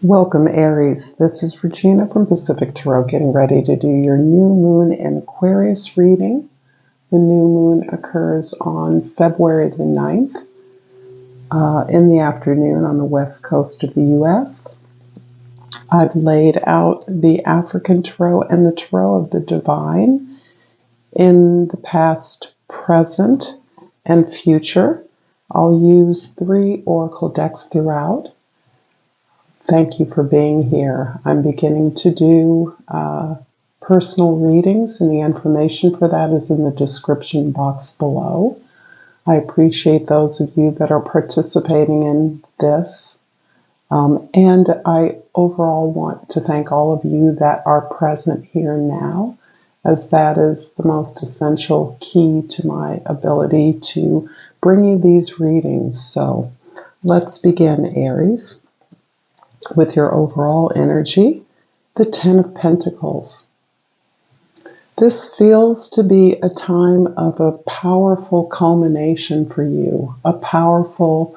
Welcome, Aries. This is Regina from Pacific Tarot, getting ready to do your new moon in Aquarius reading. The new moon occurs on February the 9th in the afternoon on the west coast of the U.S. I've laid out the African Tarot and the Tarot of the Divine in the past, present, and future. I'll use 3 oracle decks throughout. Thank you for being here. I'm beginning to do personal readings, and the information for that is in the description box below. I appreciate those of you that are participating in this. And I overall want to thank all of you that are present here now, as that is the most essential key to my ability to bring you these readings. So let's begin, Aries, with your overall energy, the 10 of Pentacles. This feels to be a time of a powerful culmination for you, a powerful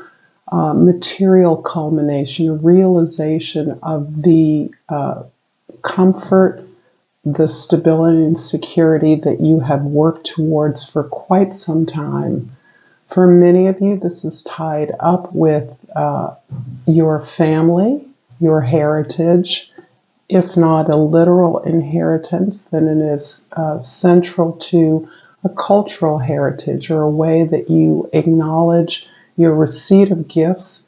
material culmination, a realization of the comfort, the stability and security that you have worked towards for quite some time. For many of you, this is tied up with your family, your heritage. If not a literal inheritance, then it is central to a cultural heritage, or a way that you acknowledge your receipt of gifts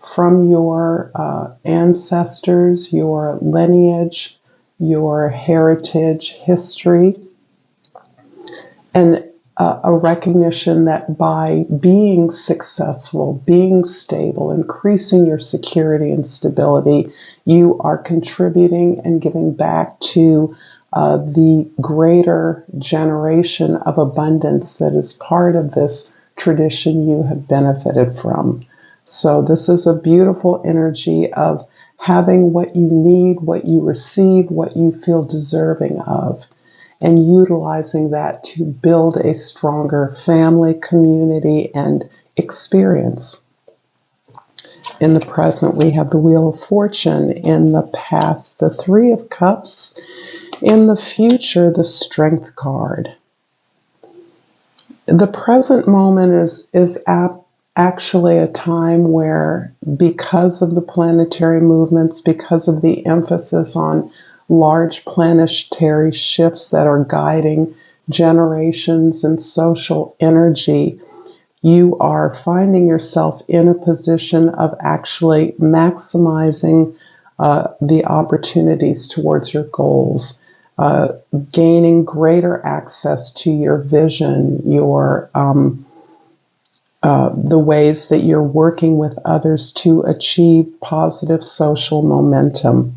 from your ancestors, your lineage, your heritage, history, and a recognition that by being successful, being stable, increasing your security and stability, you are contributing and giving back to the greater generation of abundance that is part of this tradition you have benefited from. So this is a beautiful energy of having what you need, what you receive, what you feel deserving of, and utilizing that to build a stronger family, community, and experience. In the present, we have the Wheel of Fortune. In the past, the 3 of Cups. In the future, the Strength card. The present moment is actually a time where, because of the planetary movements, because of the emphasis on large planetary shifts that are guiding generations and social energy, you are finding yourself in a position of actually maximizing the opportunities towards your goals, gaining greater access to your vision, your the ways that you're working with others to achieve positive social momentum.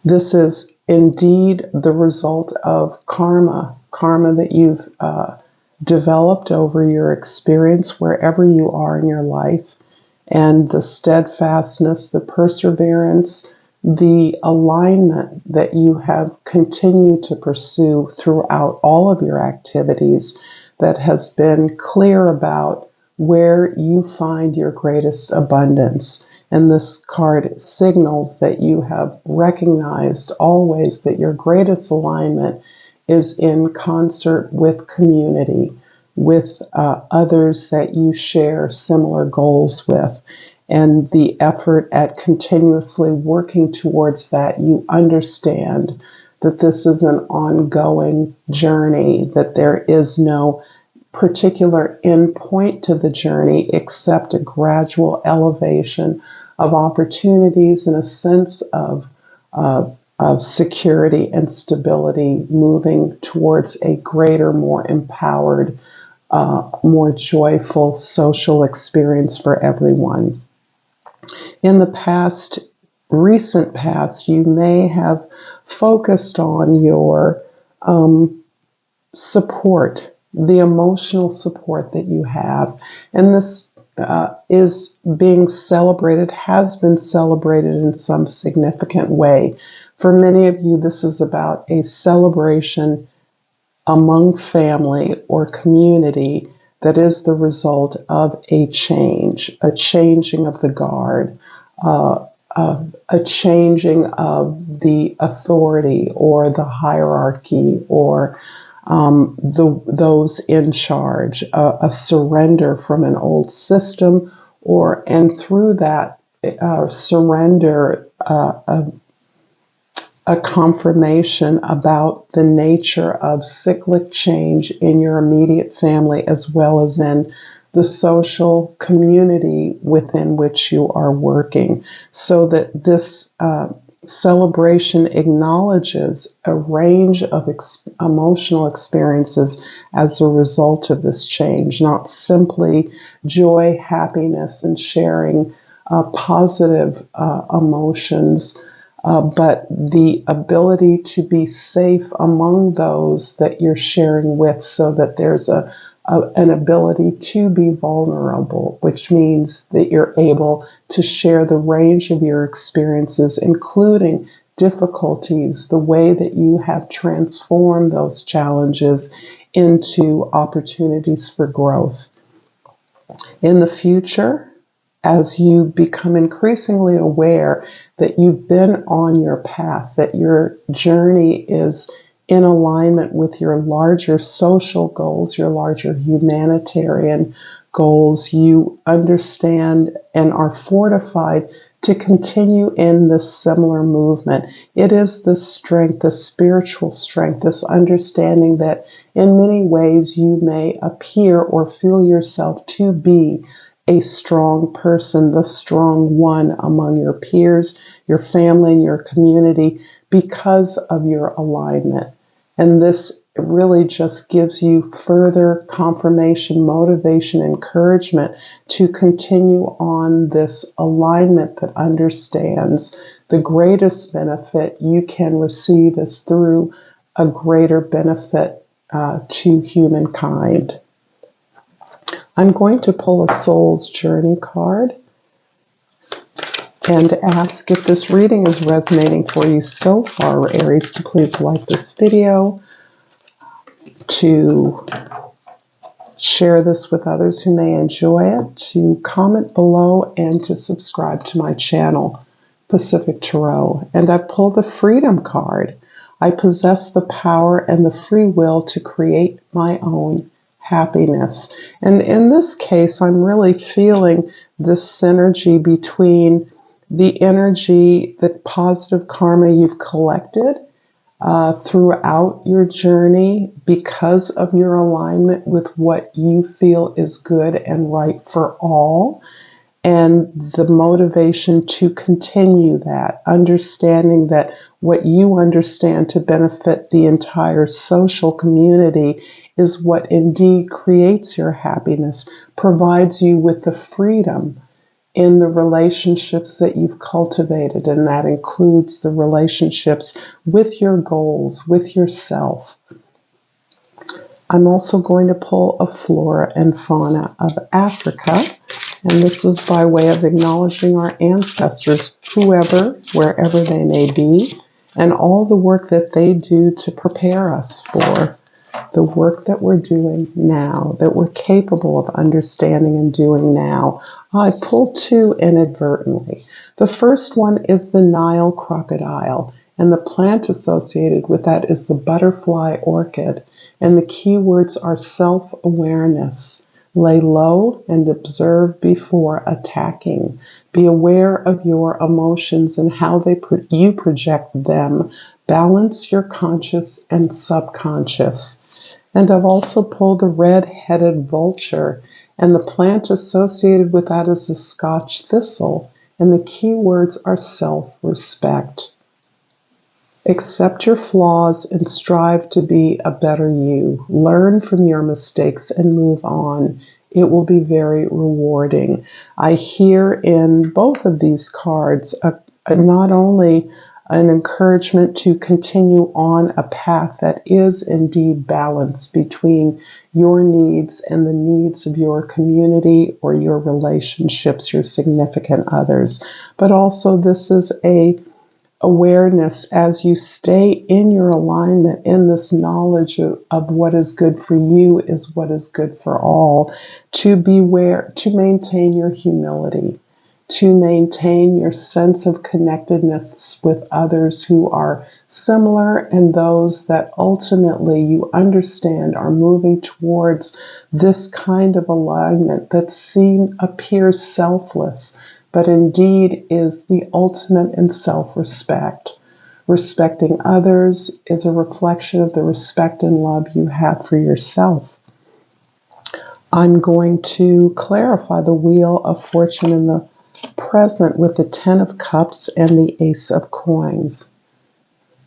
This is indeed the result of karma that you've developed over your experience wherever you are in your life, and the steadfastness, the perseverance, the alignment that you have continued to pursue throughout all of your activities that has been clear about where you find your greatest abundance. And this card signals that you have recognized always that your greatest alignment is in concert with community, with others that you share similar goals with. And the effort at continuously working towards that, you understand that this is an ongoing journey, that there is no particular end point to the journey except a gradual elevation of opportunities and a sense of security and stability, moving towards a greater, more empowered, more joyful social experience for everyone. In the past, recent past, you may have focused on your support, the emotional support that you have. And this is being celebrated, has been celebrated in some significant way. For many of you, this is about a celebration among family or community that is the result of a change, a changing of the guard, a changing of the authority or the hierarchy or those in charge, a surrender from an old system, and through that surrender, a confirmation about the nature of cyclic change in your immediate family as well as in the social community within which you are working, so that this celebration acknowledges a range of emotional experiences as a result of this change, not simply joy, happiness, and sharing positive emotions, but the ability to be safe among those that you're sharing with, so that there's an ability to be vulnerable, which means that you're able to share the range of your experiences, including difficulties, the way that you have transformed those challenges into opportunities for growth. In the future, as you become increasingly aware that you've been on your path, that your journey is in alignment with your larger social goals, your larger humanitarian goals, you understand and are fortified to continue in this similar movement. It is this strength, this spiritual strength, this understanding that in many ways you may appear or feel yourself to be a strong person, the strong one among your peers, your family, and your community because of your alignment. And this really just gives you further confirmation, motivation, encouragement to continue on this alignment that understands the greatest benefit you can receive is through a greater benefit to humankind. I'm going to pull a Soul's Journey card and ask if this reading is resonating for you so far, Aries, to please like this video, to share this with others who may enjoy it, to comment below, and to subscribe to my channel, Pacific Tarot. And I pulled the Freedom card. I possess the power and the free will to create my own happiness. And in this case, I'm really feeling this synergy between the energy, the positive karma you've collected throughout your journey because of your alignment with what you feel is good and right for all, and the motivation to continue that, understanding that what you understand to benefit the entire social community is what indeed creates your happiness, provides you with the freedom in the relationships that you've cultivated, and that includes the relationships with your goals, with yourself. I'm also going to pull a Flora and Fauna of Africa, and this is by way of acknowledging our ancestors, whoever, wherever they may be, and all the work that they do to prepare us for the work that we're doing now, that we're capable of understanding and doing now. I pulled two inadvertently. The first one is the Nile crocodile, and the plant associated with that is the butterfly orchid, and the keywords are self-awareness. Lay low and observe before attacking. Be aware of your emotions and how you project them. Balance your conscious and subconscious. And I've also pulled the red-headed vulture, and the plant associated with that is the Scotch thistle, and the keywords are self-respect. Accept your flaws and strive to be a better you. Learn from your mistakes and move on. It will be very rewarding. I hear in both of these cards not only an encouragement to continue on a path that is indeed balanced between your needs and the needs of your community or your relationships, your significant others, but also this is a awareness as you stay in your alignment, in this knowledge of what is good for you is what is good for all, to beware, to maintain your humility. to maintain your sense of connectedness with others who are similar and those that ultimately you understand are moving towards this kind of alignment that appears selfless, but indeed is the ultimate in self-respect. Respecting others is a reflection of the respect and love you have for yourself. I'm going to clarify the Wheel of Fortune in the present with the Ten of Cups and the Ace of Coins.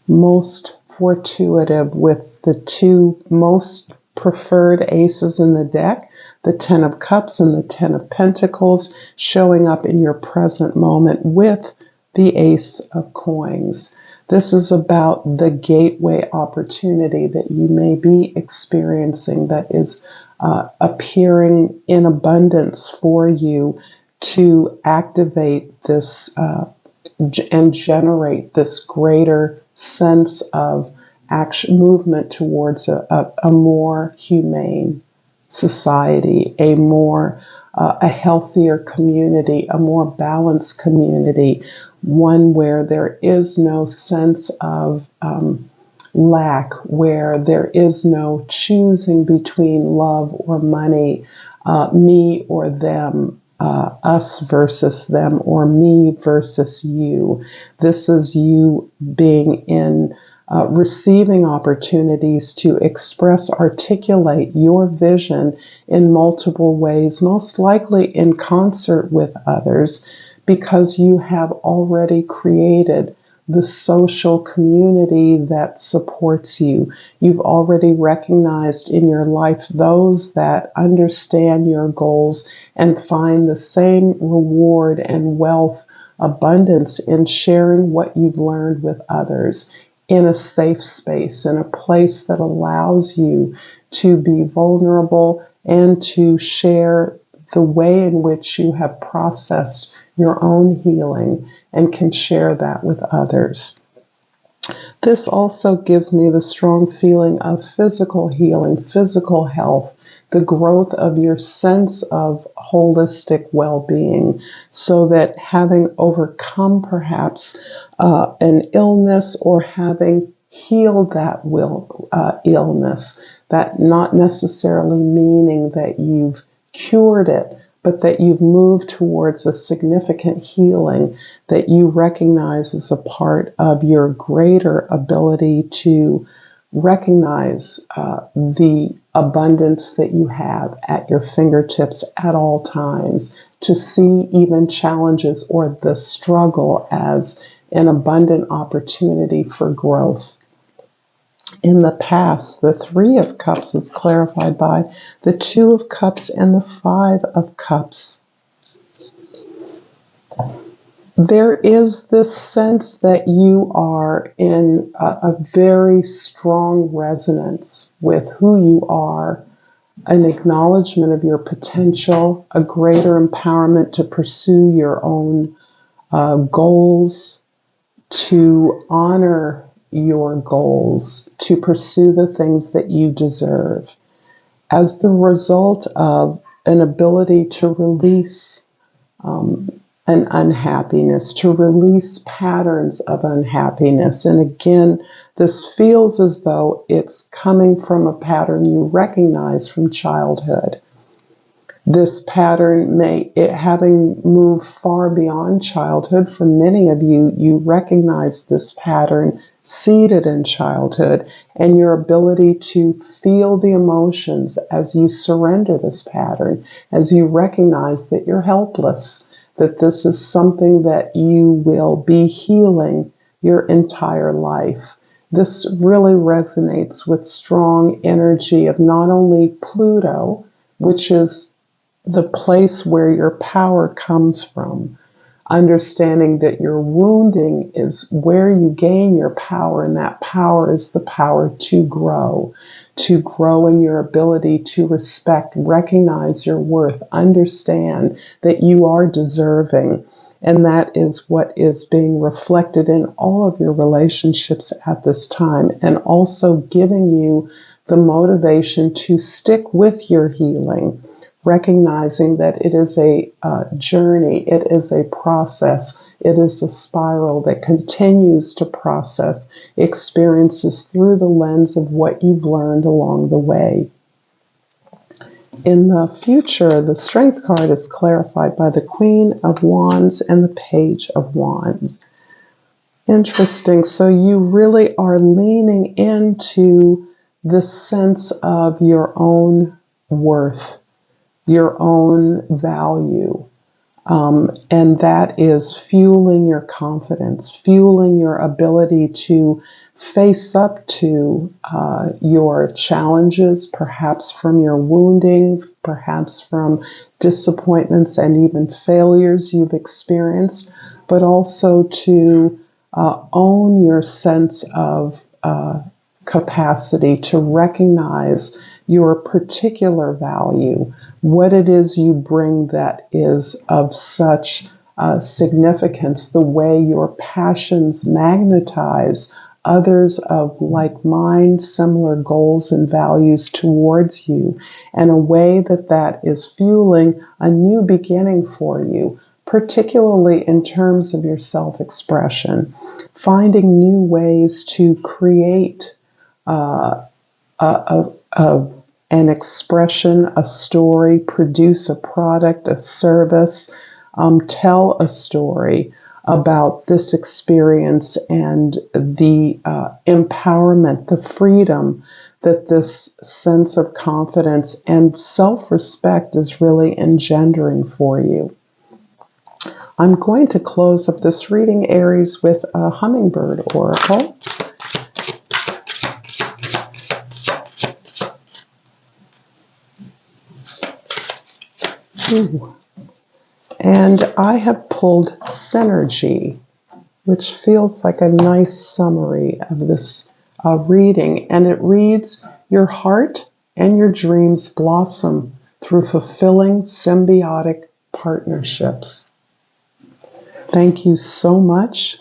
Most fortuitive with the two most preferred aces in the deck, the Ten of Cups and the Ten of Pentacles, showing up in your present moment with the Ace of Coins. This is about the gateway opportunity that you may be experiencing that is appearing in abundance for you to activate this and generate this greater sense of action, movement towards a more humane society, a healthier community, a more balanced community, one where there is no sense of lack, where there is no choosing between love or money, me or them, us versus them, or me versus you. This is you being in receiving opportunities to articulate your vision in multiple ways, most likely in concert with others, because you have already created the social community that supports you. You've already recognized in your life those that understand your goals and find the same reward and wealth, abundance in sharing what you've learned with others in a safe space, in a place that allows you to be vulnerable and to share the way in which you have processed your own healing and can share that with others. This also gives me the strong feeling of physical healing, physical health, the growth of your sense of holistic well-being, so that having overcome perhaps an illness or having healed that illness, that not necessarily meaning that you've cured it, but that you've moved towards a significant healing that you recognize as a part of your greater ability to recognize the abundance that you have at your fingertips at all times, to see even challenges or the struggle as an abundant opportunity for growth. In the past, the Three of Cups is clarified by the Two of Cups and the Five of Cups. There is this sense that you are in a very strong resonance with who you are, an acknowledgement of your potential, a greater empowerment to pursue your own goals, to honor your goals, to pursue the things that you deserve, as the result of an ability to release an unhappiness, to release patterns of unhappiness. And again, this feels as though it's coming from a pattern you recognize from childhood. This pattern having moved far beyond childhood, for many of you, you recognize this pattern seated in childhood, and your ability to feel the emotions as you surrender this pattern, as you recognize that you're helpless, that this is something that you will be healing your entire life. This really resonates with strong energy of not only Pluto, which is the place where your power comes from, understanding that your wounding is where you gain your power, and that power is the power to grow in your ability to respect, recognize your worth, understand that you are deserving. And that is what is being reflected in all of your relationships at this time, and also giving you the motivation to stick with your healing, recognizing that it is a journey, it is a process, it is a spiral that continues to process experiences through the lens of what you've learned along the way. In the future, the Strength card is clarified by the Queen of Wands and the Page of Wands. Interesting. So you really are leaning into the sense of your own worth, your own value. And that is fueling your confidence, fueling your ability to face up to your challenges, perhaps from your wounding, perhaps from disappointments and even failures you've experienced, but also to own your sense of capacity to recognize your particular value, what it is you bring that is of such significance, the way your passions magnetize others of like mind, similar goals and values towards you, and a way that that is fueling a new beginning for you, particularly in terms of your self-expression, finding new ways to create an expression, a story, produce a product, a service, tell a story about this experience and the empowerment, the freedom that this sense of confidence and self-respect is really engendering for you. I'm going to close up this reading, Aries, with a hummingbird oracle. Ooh. And I have pulled Synergy, which feels like a nice summary of this reading. And it reads, your heart and your dreams blossom through fulfilling symbiotic partnerships. Thank you so much,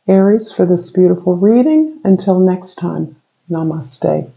Aries, for this beautiful reading. Until next time, namaste.